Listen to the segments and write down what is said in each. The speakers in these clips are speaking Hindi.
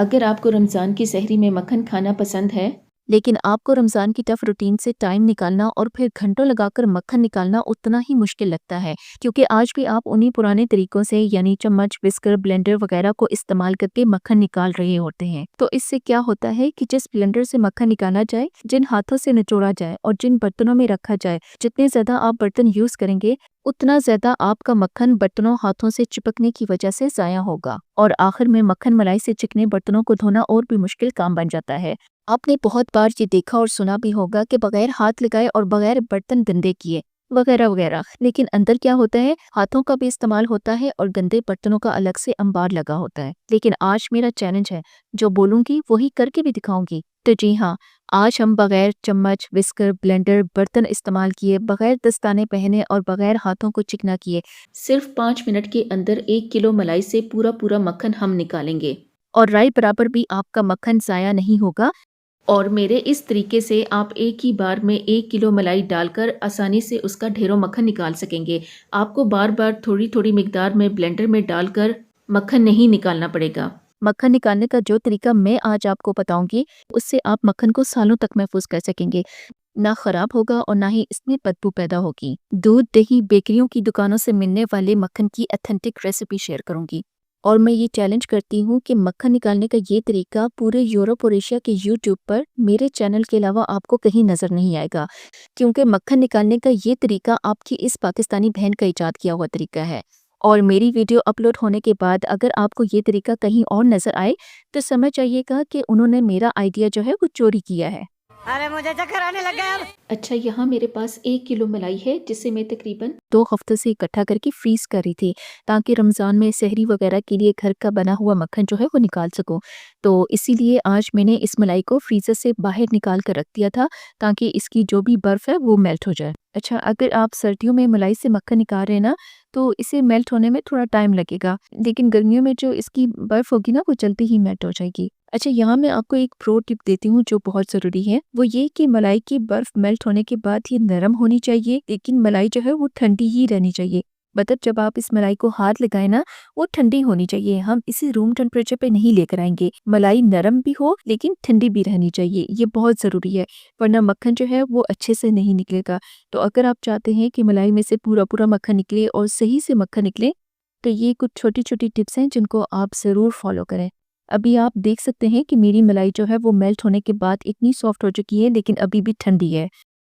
अगर आपको रमज़ान की सहरी में मक्खन खाना पसंद है, लेकिन आपको रमज़ान की टफ रूटीन से टाइम निकालना और फिर घंटों लगाकर मक्खन निकालना उतना ही मुश्किल लगता है, क्योंकि आज भी आप उन्हीं पुराने तरीकों से यानी चम्मच, विस्कर, ब्लेंडर वगैरह को इस्तेमाल करके मक्खन निकाल रहे होते हैं। तो इससे क्या होता है कि जिस ब्लेंडर से मक्खन निकाला जाए, जिन हाथों से निचोड़ा जाए और जिन बर्तनों में रखा जाए, जितने ज्यादा आप बर्तन यूज करेंगे उतना ज्यादा आपका मक्खन बर्तनों हाथों से चिपकने की वजह से जाया होगा और आखिर में मक्खन मलाई से चिकने बर्तनों को धोना और भी मुश्किल काम बन जाता है। आपने बहुत बार ये देखा और सुना भी होगा कि बगैर हाथ लगाए और बगैर बर्तन गंदे किए वगैरह वगैरह, लेकिन अंदर क्या होता है, हाथों का भी इस्तेमाल होता है और गंदे बर्तनों का अलग से अंबार लगा होता है। लेकिन आज मेरा चैलेंज है, जो बोलूंगी वही करके भी दिखाऊंगी। तो जी हाँ, आज हम बगैर चम्मच, विस्कर, ब्लेंडर, बर्तन इस्तेमाल किए, बगैर दस्ताने पहने और बगैर हाथों को चिकना किए सिर्फ 5 मिनट के अंदर 1 किलो मलाई से पूरा पूरा मक्खन हम निकालेंगे। और राय बराबर भी आपका मक्खन जाया नहीं होगा। और मेरे इस तरीके से आप एक ही बार में 1 किलो मलाई डालकर आसानी से उसका ढेरों मक्खन निकाल सकेंगे। आपको बार बार थोड़ी थोड़ी मिकदार में ब्लेंडर में डालकर मक्खन नहीं निकालना पड़ेगा। मक्खन निकालने का जो तरीका मैं आज आपको बताऊंगी, उससे आप मक्खन को सालों तक महफूज कर सकेंगे। ना खराब होगा और ना ही इसमें बदबू पैदा होगी। दूध, दही, बेकरियों की दुकानों से मिलने वाले मक्खन की ऑथेंटिक रेसिपी शेयर करूंगी। और मैं ये चैलेंज करती हूँ कि मक्खन निकालने का ये तरीका पूरे यूरोप और एशिया के यूट्यूब पर मेरे चैनल के अलावा आपको कहीं नजर नहीं आएगा, क्योंकि मक्खन निकालने का ये तरीका आपकी इस पाकिस्तानी बहन का इजाद किया हुआ तरीका है। और मेरी वीडियो अपलोड होने के बाद अगर आपको ये तरीका कहीं और नजर आए तो समझ जाइएगा कि उन्होंने मेरा आइडिया जो है वो चोरी किया है। अरे मुझे चक्कर आने लगा यार। अच्छा, यहाँ मेरे पास 1 किलो मलाई है जिसे मैं तकरीबन 2 हफ्ते से इकट्ठा करके फ्रीज कर रही थी, ताकि रमज़ान में सहरी वगैरह के लिए घर का बना हुआ मक्खन जो है वो निकाल सकूं। तो इसीलिए आज मैंने इस मलाई को फ्रीज़र से बाहर निकाल कर रख दिया था, ताकि इसकी जो भी बर्फ़ है वो मेल्ट हो जाए। अच्छा, अगर आप सर्दियों में मलाई से मक्खन निकाल रहे हैं ना, तो इसे मेल्ट होने में थोड़ा टाइम लगेगा, लेकिन गर्मियों में जो इसकी बर्फ़ होगी ना वो जल्दी ही मेल्ट हो जाएगी। अच्छा, यहाँ मैं आपको एक प्रो टिप देती हूँ जो बहुत ज़रूरी है, वो ये कि मलाई की बर्फ़ मेल्ट होने के बाद ये नरम होनी चाहिए, लेकिन मलाई जो है वो ठंडी ही रहनी चाहिए। मतलब जब आप इस मलाई को हाथ लगाए ना, वो ठंडी होनी चाहिए। हम इसे रूम टेम्परेचर पे नहीं लेकर आएंगे। मलाई नरम भी हो लेकिन ठंडी भी रहनी चाहिए, ये बहुत ज़रूरी है, वरना मक्खन जो है वो अच्छे से नहीं निकलेगा। तो अगर आप चाहते हैं कि मलाई में से पूरा पूरा मक्खन निकले और सही से मक्खन निकले, तो ये कुछ छोटी छोटी टिप्स हैं जिनको आप ज़रूर फॉलो करें। अभी आप देख सकते हैं कि मेरी मलाई जो है वो मेल्ट होने के बाद इतनी सॉफ्ट हो चुकी है, लेकिन अभी भी ठंडी है।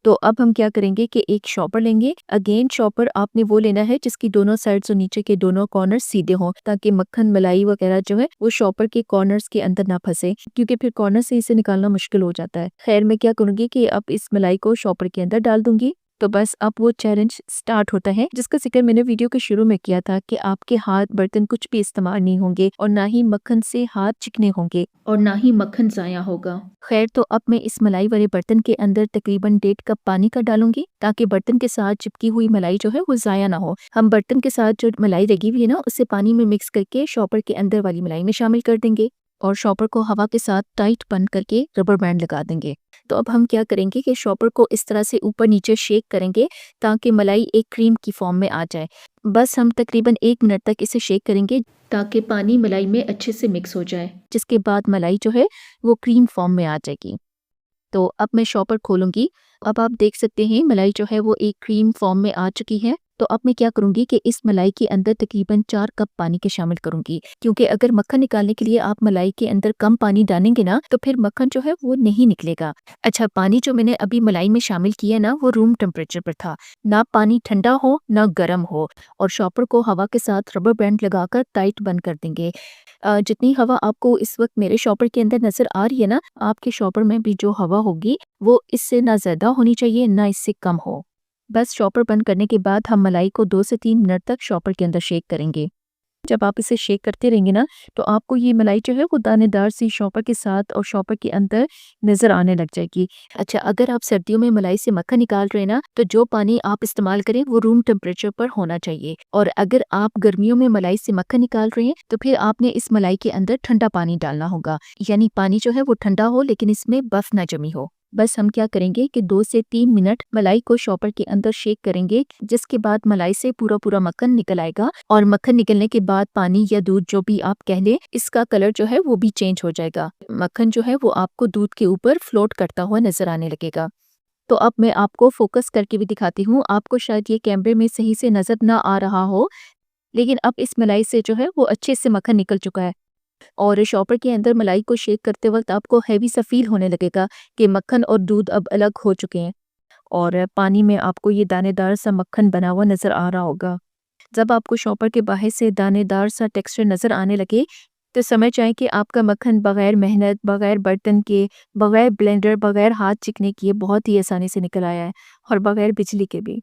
तो अब हम क्या करेंगे कि एक शॉपर लेंगे। अगेन शॉपर आपने वो लेना है जिसकी दोनों साइड्स और नीचे के दोनों कॉर्नर सीधे हों, ताकि मक्खन, मलाई वगैरह जो है वो शॉपर के कॉर्नर्स के अंदर ना फंसे, क्योंकि फिर कॉर्नर से इसे निकालना मुश्किल हो जाता है। खैर, मैं क्या करूंगी कि अब इस मलाई को शॉपर के अंदर डाल दूंगी। तो बस अब वो चैलेंज स्टार्ट होता है जिसका जिक्र मैंने वीडियो के शुरू में किया था कि आपके हाथ, बर्तन कुछ भी इस्तेमाल नहीं होंगे और ना ही मक्खन से हाथ चिकने होंगे और ना ही मक्खन ज़ाया होगा। खैर, तो अब मैं इस मलाई वाले बर्तन के अंदर तकरीबन 1.5 कप पानी का डालूंगी, ताकि बर्तन के साथ चिपकी हुई मलाई जो है वो जाया ना हो। हम बर्तन के साथ जो मलाई लगी हुई है ना, उसे पानी में मिक्स करके शॉपर के अंदर वाली मलाई में शामिल कर देंगे और शॉपर को हवा के साथ टाइट बंद करके रबर बैंड लगा देंगे। तो अब हम क्या करेंगे कि शॉपर को इस तरह से ऊपर नीचे शेक करेंगे ताकि मलाई एक क्रीम की फॉर्म में आ जाए। बस हम तकरीबन 1 मिनट तक इसे शेक करेंगे, ताकि पानी मलाई में अच्छे से मिक्स हो जाए। जिसके बाद मलाई जो है वो क्रीम फॉर्म में आ जाएगी। तो अब मैं शॉपर खोलूंगी। अब आप देख सकते हैं मलाई जो है वो एक क्रीम फॉर्म में आ चुकी है। तो अब मैं क्या करूंगी कि इस मलाई के अंदर तकरीबन 4 कप पानी के शामिल करूंगी, क्योंकि अगर मक्खन निकालने के लिए आप मलाई के अंदर कम पानी डालेंगे ना, तो फिर मक्खन जो है वो नहीं निकलेगा। अच्छा, पानी जो मैंने अभी मलाई में शामिल किया ना, वो रूम टेम्परेचर पर था, ना पानी ठंडा हो ना गर्म हो। और शॉपर को हवा के साथ रबर बैंड लगाकर टाइट बंद कर देंगे। जितनी हवा आपको इस वक्त मेरे शॉपर के अंदर नजर आ रही है ना, आपके शॉपर में भी जो हवा होगी वो इससे ना ज्यादा होनी चाहिए ना इससे कम हो। बस शॉपर बंद करने के बाद हम मलाई को 2 से 3 मिनट तक शॉपर के अंदर शेक करेंगे। जब आप इसे शेक करते रहेंगे ना, तो आपको ये मलाई जो है वो दानेदार सी शॉपर के साथ और शॉपर के अंदर नजर आने लग जाएगी। अच्छा, अगर आप सर्दियों में मलाई से मक्खन निकाल रहे हैं ना, तो जो पानी आप इस्तेमाल करें वो रूम टेम्परेचर पर होना चाहिए। और अगर आप गर्मियों में मलाई से मक्खन निकाल रहे हैं, तो फिर आपने इस मलाई के अंदर ठंडा पानी डालना होगा, यानी पानी जो है वो ठंडा हो लेकिन इसमें बर्फ ना जमी हो। बस हम क्या करेंगे कि 2 से 3 मिनट मलाई को शॉपर के अंदर शेक करेंगे, जिसके बाद मलाई से पूरा मक्खन निकल आएगा और मक्खन निकलने के बाद पानी या दूध जो भी आप कह लें, इसका कलर जो है वो भी चेंज हो जाएगा। मक्खन जो है वो आपको दूध के ऊपर फ्लोट करता हुआ नज़र आने लगेगा। तो अब मैं आपको फ़ोकस करके भी दिखाती हूँ। आपको शायद ये कैमरे में सही से नज़र ना आ रहा हो, लेकिन अब इस मलाई से जो है वो अच्छे से मक्खन निकल चुका है और शॉपर के अंदर मलाई को शेक करते वक़्त आपको हेवी सा फ़ील होने लगेगा कि मक्खन और दूध अब अलग हो चुके हैं और पानी में आपको ये दानेदार सा मक्खन बना हुआ नज़र आ रहा होगा। जब आपको शॉपर के बाहर से दानेदार सा टेक्सचर नज़र आने लगे, तो समझ जाएँ कि आपका मक्खन बग़ैर मेहनत, बग़ैर बर्तन के, बग़ैर ब्लेंडर, बग़ैर हाथ चिकने किए बहुत ही आसानी से निकल आया है और बग़ैर बिजली के भी।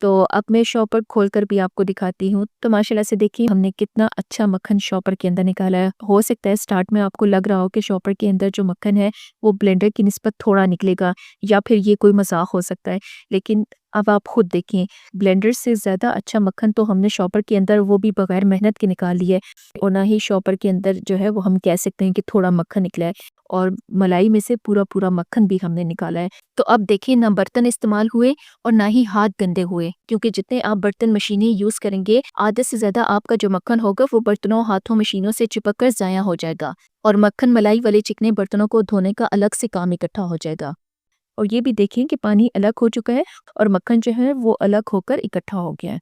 तो अब मैं शॉपर खोलकर भी आपको दिखाती हूँ। तो माशाल्लाह से देखिए हमने कितना अच्छा मक्खन शॉपर के अंदर निकाला है। हो सकता है स्टार्ट में आपको लग रहा हो कि शॉपर के अंदर जो मक्खन है वो ब्लेंडर की निस्बत थोड़ा निकलेगा या फिर ये कोई मज़ाक हो सकता है। लेकिन अब आप खुद देखें, ब्लेंडर से ज़्यादा अच्छा मक्खन तो हमने शॉपर के अंदर वो भी बग़ैर मेहनत के निकाल लिया है और ना ही शॉपर के अंदर जो है वो हम कह सकते हैं कि थोड़ा मक्खन निकला है और मलाई में से पूरा मक्खन भी हमने निकाला है। तो अब देखिए ना बर्तन इस्तेमाल हुए और ना ही हाथ गंदे हुए, क्योंकि जितने आप बर्तन मशीनें यूज़ करेंगे, आधे से ज़्यादा आपका जो मक्खन होगा वो बर्तनों, हाथों, मशीनों से चिपक कर ज़ाया हो जाएगा और मक्खन मलाई वाले चिकने बर्तनों को धोने का अलग से काम इकट्ठा हो जाएगा। और ये भी देखिए कि पानी अलग हो चुका है और मक्खन जो है वो अलग होकर इकट्ठा हो गया है।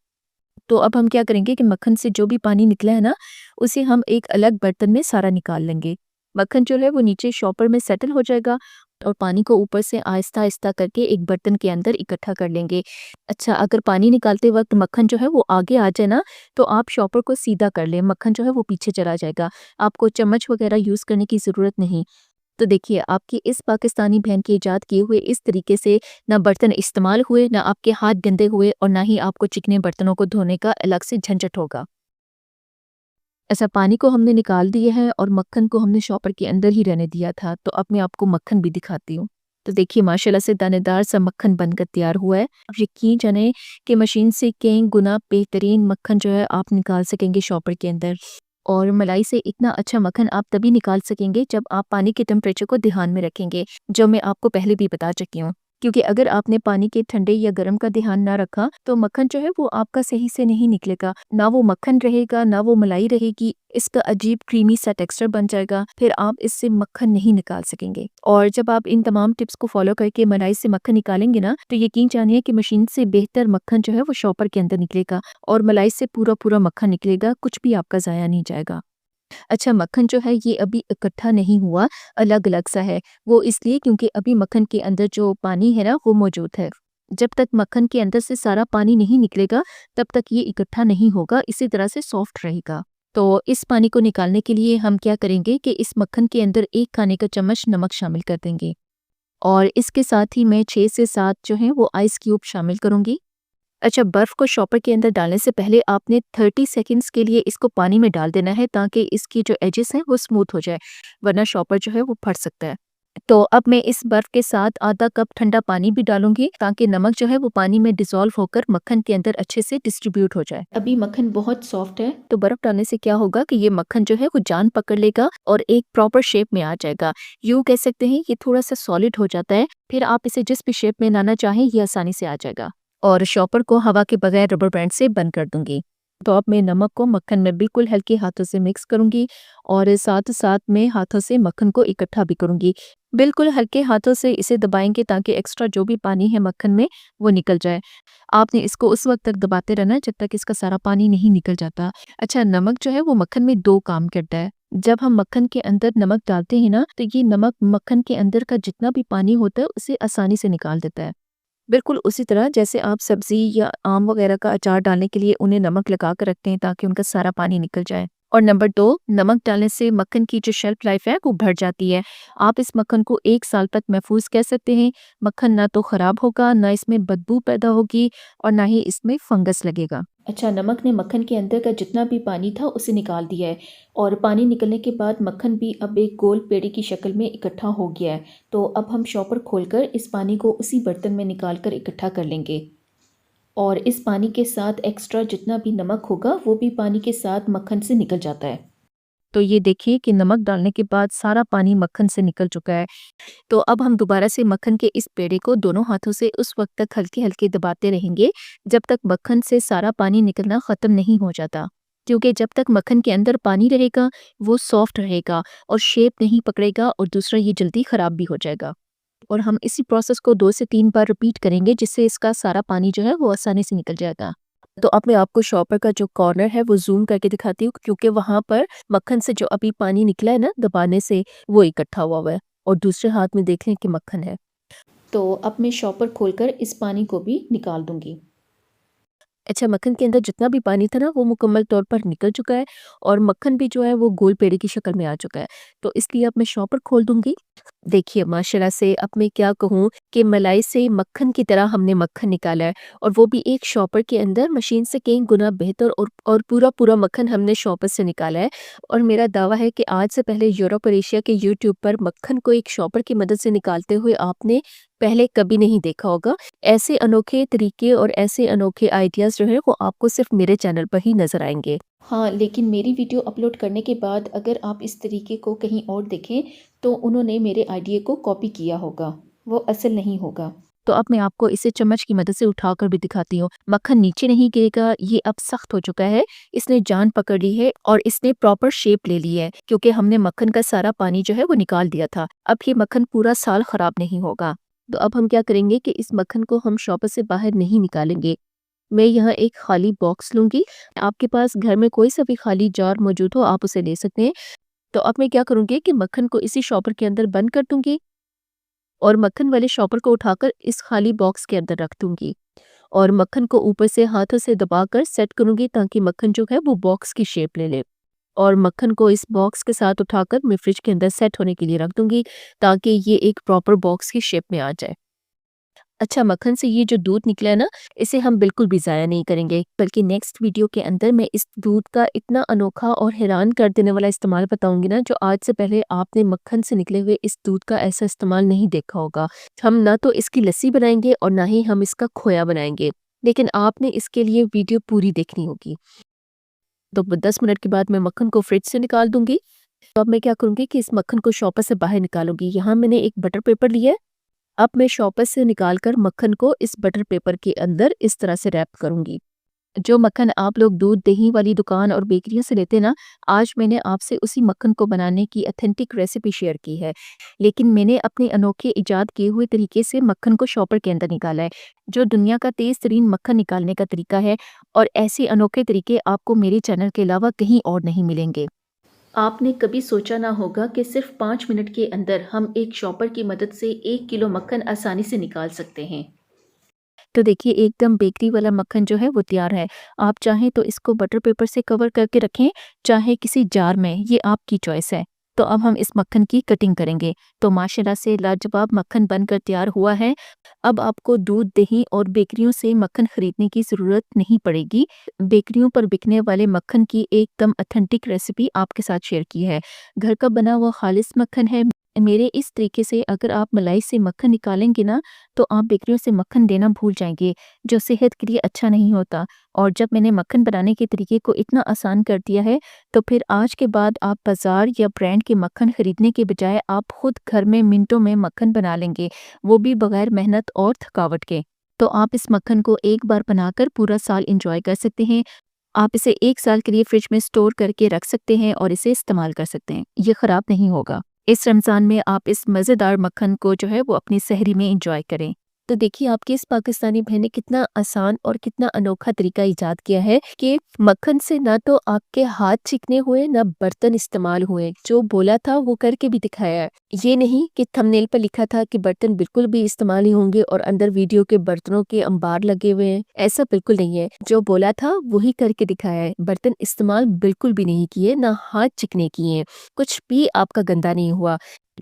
तो अब हम क्या करेंगे कि मक्खन से जो भी पानी निकला है ना, उसे हम एक अलग बर्तन में सारा निकाल लेंगे। मक्खन जो है वो नीचे शॉपर में सेटल हो जाएगा और पानी को ऊपर से आहिस्ता-आहिस्ता करके एक बर्तन के अंदर इकट्ठा कर लेंगे। अच्छा, अगर पानी निकालते वक़्त मक्खन जो है वो आगे आ जाए ना, तो आप शॉपर को सीधा कर लें, मक्खन जो है वो पीछे चला जाएगा। आपको चम्मच वग़ैरह यूज़ करने की ज़रूरत नहीं। तो देखिए, आपकी इस पाकिस्तानी बहन के ईजाद किए हुए इस तरीके से ना बर्तन इस्तेमाल हुए, ना आपके हाथ गंदे हुए और ना ही आपको चिकने बर्तनों को धोने का अलग से झंझट होगा। ऐसा पानी को हमने निकाल दिया है और मक्खन को हमने शॉपर के अंदर ही रहने दिया था। तो अब मैं आपको मक्खन भी दिखाती हूँ। तो देखिए माशाल्लाह से दानेदार सा मक्खन बनकर तैयार हुआ है। अब यकीन जाने कि मशीन से कई गुना बेहतरीन मक्खन जो है आप निकाल सकेंगे शॉपर के अंदर। और मलाई से इतना अच्छा मक्खन आप तभी निकाल सकेंगे जब आप पानी के टेम्परेचर को ध्यान में रखेंगे, जो मैं आपको पहले भी बता चुकी हूँ। क्योंकि अगर आपने पानी के ठंडे या गर्म का ध्यान ना रखा, तो मक्खन जो है वो आपका सही से नहीं निकलेगा। ना वो मक्खन रहेगा, ना वो मलाई रहेगी। इसका अजीब क्रीमी सा टेक्सचर बन जाएगा, फिर आप इससे मक्खन नहीं निकाल सकेंगे। और जब आप इन तमाम टिप्स को फॉलो करके मलाई से मक्खन निकालेंगे ना, तो यकीन जानिए कि मशीन से बेहतर मक्खन जो है वो शॉपर के अंदर निकलेगा और मलाई से पूरा मक्खन निकलेगा, कुछ भी आपका ज़ाया नहीं जाएगा। अच्छा, मक्खन जो है ये अभी इकट्ठा नहीं हुआ, अलग-अलग सा है। वो इसलिए क्योंकि अभी मक्खन के अंदर जो पानी है ना वो मौजूद है। जब तक मक्खन के अंदर से सारा पानी नहीं निकलेगा, तब तक ये इकट्ठा नहीं होगा, इसी तरह से सॉफ्ट रहेगा। तो इस पानी को निकालने के लिए हम क्या करेंगे कि इस मक्खन के अंदर 1 खाने का चम्मच नमक शामिल कर देंगे और इसके साथ ही मैं 6 से 7 जो हैं वो आइस क्यूब शामिल करूँगी। अच्छा, बर्फ़ को शॉपर के अंदर डालने से पहले आपने 30 सेकंड्स के लिए इसको पानी में डाल देना है ताकि इसकी जो एजेस हैं वो स्मूथ हो जाए, वरना शॉपर जो है वो फट सकता है। तो अब मैं इस बर्फ़ के साथ आधा कप ठंडा पानी भी डालूँगी ताकि नमक जो है वो पानी में डिज़ोल्व होकर मक्खन के अंदर अच्छे से डिस्ट्रीब्यूट हो जाए। अभी मक्खन बहुत सॉफ्ट है। तो बर्फ़ डालने से क्या होगा कि ये मक्खन जो है वो जान पकड़ लेगा और एक प्रॉपर शेप में आ जाएगा। यूँ कह सकते हैं ये थोड़ा-सा सॉलिड हो जाता है, फिर आप इसे जिस भी शेप में लाना चाहें ये आसानी से आ जाएगा। और शॉपर को हवा के बगैर रबर बैंड से बंद कर दूंगी। तो अब मैं नमक को मक्खन में बिल्कुल हल्के हाथों से मिक्स करूंगी और साथ-साथ में हाथों से मक्खन को इकट्ठा भी करूंगी। बिल्कुल हल्के हाथों से इसे दबाएंगे ताकि एक्स्ट्रा जो भी पानी है मक्खन में वो निकल जाए। आपने इसको उस वक्त तक दबाते रहना है जब तक इसका सारा पानी नहीं निकल जाता। अच्छा, नमक जो है वो मक्खन में 2 काम करता है। जब हम मक्खन के अंदर नमक डालते हैं ना, तो ये नमक मक्खन के अंदर का जितना भी पानी होता है उसे आसानी से निकाल देता है। बिल्कुल उसी तरह जैसे आप सब्ज़ी या आम वगैरह का अचार डालने के लिए उन्हें नमक लगा कर रखते हैं ताकि उनका सारा पानी निकल जाए। और नंबर 2, नमक डालने से मक्खन की जो शेल्फ लाइफ है वो बढ़ जाती है। आप इस मक्खन को 1 साल तक महफूज़ कर सकते हैं। मक्खन ना तो ख़राब होगा, ना इसमें बदबू पैदा होगी और ना ही इसमें फंगस लगेगा। अच्छा, नमक ने मक्खन के अंदर का जितना भी पानी था उसे निकाल दिया है और पानी निकलने के बाद मक्खन भी अब एक गोल पेड़ी की शक्ल में इकट्ठा हो गया है। तो अब हम शॉपर खोलकर इस पानी को उसी बर्तन में निकाल कर इकट्ठा कर लेंगे और इस पानी के साथ एक्स्ट्रा जितना भी नमक होगा वो भी पानी के साथ मक्खन से निकल जाता है। तो ये देखिए कि नमक डालने के बाद सारा पानी मक्खन से निकल चुका है। तो अब हम दोबारा से मक्खन के इस पेड़े को दोनों हाथों से उस वक्त तक हल्के-हल्के दबाते रहेंगे जब तक मक्खन से सारा पानी निकलना ख़त्म नहीं हो जाता। क्योंकि जब तक मक्खन के अंदर पानी रहेगा, वो सॉफ्ट रहेगा और शेप नहीं पकड़ेगा और दूसरा ये जल्दी ख़राब भी हो जाएगा। और हम इसी प्रोसेस को 2 से 3 बार रिपीट करेंगे जिससे इसका सारा पानी जो है वो आसानी से निकल जाएगा। तो अब मैं आपको शॉपर का जो कॉर्नर है वो ज़ूम करके दिखाती हूँ क्योंकि वहाँ पर मक्खन से जो अभी पानी निकला है ना दबाने से वो इकट्ठा हुआ है और दूसरे हाथ में देख लें कि मक्खन है। तो अब मैं शॉपर खोलकर इस पानी को भी निकाल दूंगी। अच्छा, मक्खन के अंदर जितना भी पानी था ना वो मुकम्मल तौर पर निकल चुका है और मक्खन भी जो है वो गोल पेड़े की शक्ल में आ चुका है। तो इसलिए अब मैं शॉपर खोल दूंगी। देखिए माशाल्लाह से अब मैं क्या कहूँ कि मलाई से मक्खन की तरह हमने मक्खन निकाला है और वो भी एक शॉपर के अंदर मशीन से कई गुना बेहतर और पूरा मक्खन हमने शॉपर से निकाला है। और मेरा दावा है कि आज से पहले यूरोप और एशिया के यूट्यूब पर मक्खन को एक शॉपर की मदद से निकालते हुए आपने पहले कभी नहीं देखा होगा। ऐसे अनोखे तरीके और ऐसे अनोखे आइडियाज़ जो है वो आपको सिर्फ मेरे चैनल पर ही नज़र आएंगे। हाँ, लेकिन मेरी वीडियो अपलोड करने के बाद अगर आप इस तरीके को कहीं और देखें तो उन्होंने मेरे आइडिया को कॉपी किया होगा, वो असल नहीं होगा। तो अब मैं आपको इसे चम्मच की मदद से उठाकर भी दिखाती हूँ। मक्खन नीचे नहीं गिरेगा, ये अब सख्त हो चुका है, इसने जान पकड़ ली है और इसने प्रॉपर शेप ले ली है क्योंकि हमने मक्खन का सारा पानी जो है वो निकाल दिया था। अब ये मक्खन पूरा साल खराब नहीं होगा। तो अब हम क्या करेंगे कि इस मक्खन को हम शॉपर से बाहर नहीं निकालेंगे। मैं यहाँ एक खाली बॉक्स लूंगी। आपके पास घर में कोई सा भी खाली जार मौजूद हो आप उसे ले सकते हैं। तो अब मैं क्या करूंगी कि मक्खन को इसी शॉपर के अंदर बंद कर दूंगी और मक्खन वाले शॉपर को उठाकर इस खाली बॉक्स के अंदर रख दूंगी और मक्खन को ऊपर से हाथों से दबाकर सेट करूंगी ताकि मक्खन जो है वो बॉक्स की शेप ले ले। और मक्खन को इस बॉक्स के साथ उठाकर मैं फ्रिज के अंदर सेट होने के लिए रख दूंगी ताकि ये एक प्रॉपर बॉक्स की शेप में आ जाए। अच्छा, मक्खन से ये जो दूध निकला है ना, इसे हम बिल्कुल भी ज़ाया नहीं करेंगे, बल्कि नेक्स्ट वीडियो के अंदर मैं इस दूध का इतना अनोखा और हैरान कर देने वाला इस्तेमाल बताऊंगी ना, जो आज से पहले आपने मक्खन से निकले हुए इस दूध का ऐसा इस्तेमाल नहीं देखा होगा। हम ना तो इसकी लस्सी बनाएंगे और ना ही हम इसका खोया बनाएंगे, लेकिन आपने इसके लिए वीडियो पूरी देखनी होगी। तो 10 मिनट के बाद मैं मक्खन को फ्रिज से निकाल दूंगी। तो अब मैं क्या करूंगी कि इस मक्खन को शॉपर से बाहर निकालूंगी। यहाँ मैंने एक बटर पेपर लिया है। अब मैं शॉपर से निकालकर मक्खन को इस बटर पेपर के अंदर इस तरह से रैप करूंगी। जो मक्खन आप लोग दूध दही वाली दुकान और बेकरियों से लेते ना, आज मैंने आपसे उसी मक्खन को बनाने की ऑथेंटिक रेसिपी शेयर की है, लेकिन मैंने अपने अनोखे इजाद किए हुए तरीके से मक्खन को शॉपर के अंदर निकाला है, जो दुनिया का तेज तरीन मक्खन निकालने का तरीका है। और ऐसे अनोखे तरीके आपको मेरे चैनल के अलावा कहीं और नहीं मिलेंगे। आपने कभी सोचा ना होगा कि सिर्फ 5 मिनट के अंदर हम एक शॉपर की मदद से 1 किलो मक्खन आसानी से निकाल सकते हैं। तो देखिए एकदम बेकरी वाला मक्खन जो है वो तैयार है। आप चाहें तो इसको बटर पेपर से कवर करके रखें, चाहे किसी जार में, ये आपकी चॉइस है। तो अब हम इस मक्खन की कटिंग करेंगे। तो माशाल्लाह से लाजवाब मक्खन बनकर तैयार हुआ है। अब आपको दूध, दही और बेकरियों से मक्खन खरीदने की ज़रूरत नहीं पड़ेगी। बेकरियों पर बिकने वाले मक्खन की एकदम ऑथेंटिक रेसिपी आपके साथ शेयर की है। घर का बना हुआ खालिस मक्खन है। मेरे इस तरीके से अगर आप मलाई से मक्खन निकालेंगे ना, तो आप बेकरियों से मक्खन देना भूल जाएंगे, जो सेहत के लिए अच्छा नहीं होता। और जब मैंने मक्खन बनाने के तरीके को इतना आसान कर दिया है, तो फिर आज के बाद आप बाजार या ब्रांड के मक्खन खरीदने के बजाय आप खुद घर में मिनटों में मक्खन बना लेंगे, वो भी बगैर मेहनत और थकावट के। तो आप इस मक्खन को एक बार बनाकर पूरा साल इंजॉय कर सकते हैं। आप इसे 1 साल के लिए फ्रिज में स्टोर करके रख सकते हैं और इसे इस्तेमाल कर सकते हैं। ये खराब नहीं होगा। इस रमज़ान में आप इस मज़ेदार मक्खन को जो है वो अपनी सहरी में एंजॉय करें। तो देखिए आपकी इस पाकिस्तानी बहन ने कितना आसान और कितना अनोखा तरीका ईजाद किया है कि मक्खन से ना तो आपके हाथ चिकने हुए ना बर्तन इस्तेमाल हुए। जो बोला था वो करके भी दिखाया है। ये नहीं कि थंबनेल पर लिखा था कि बर्तन बिल्कुल भी इस्तेमाल नहीं होंगे और अंदर वीडियो के बर्तनों के अंबार लगे हुए हैं, ऐसा बिल्कुल नहीं है। जो बोला था वही करके दिखाया है। बर्तन इस्तेमाल बिल्कुल भी नहीं किए, ना हाथ चिकने किए, कुछ भी आपका गंदा नहीं हुआ।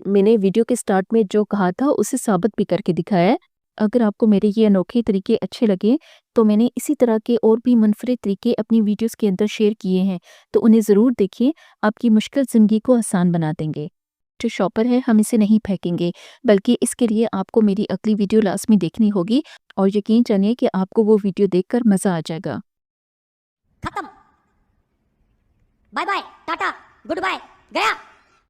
मैंने वीडियो के स्टार्ट में जो कहा था उसे साबित भी करके दिखाया है। अगर आपको मेरे ये अनोखे तरीके अच्छे लगे, तो मैंने इसी तरह के और भी मुनफरिद तरीके अपनी वीडियोस के अंदर शेयर किए हैं, तो उन्हें ज़रूर देखिए, आपकी मुश्किल ज़िंदगी को आसान बना देंगे। जो शॉपर है हम इसे नहीं फेंकेंगे, बल्कि इसके लिए आपको मेरी अगली वीडियो लाज़मी देखनी होगी और यकीन जानिए कि आपको वो वीडियो देखकर मज़ा आ जाएगा। खत्म। Bye bye tata. Good bye गया।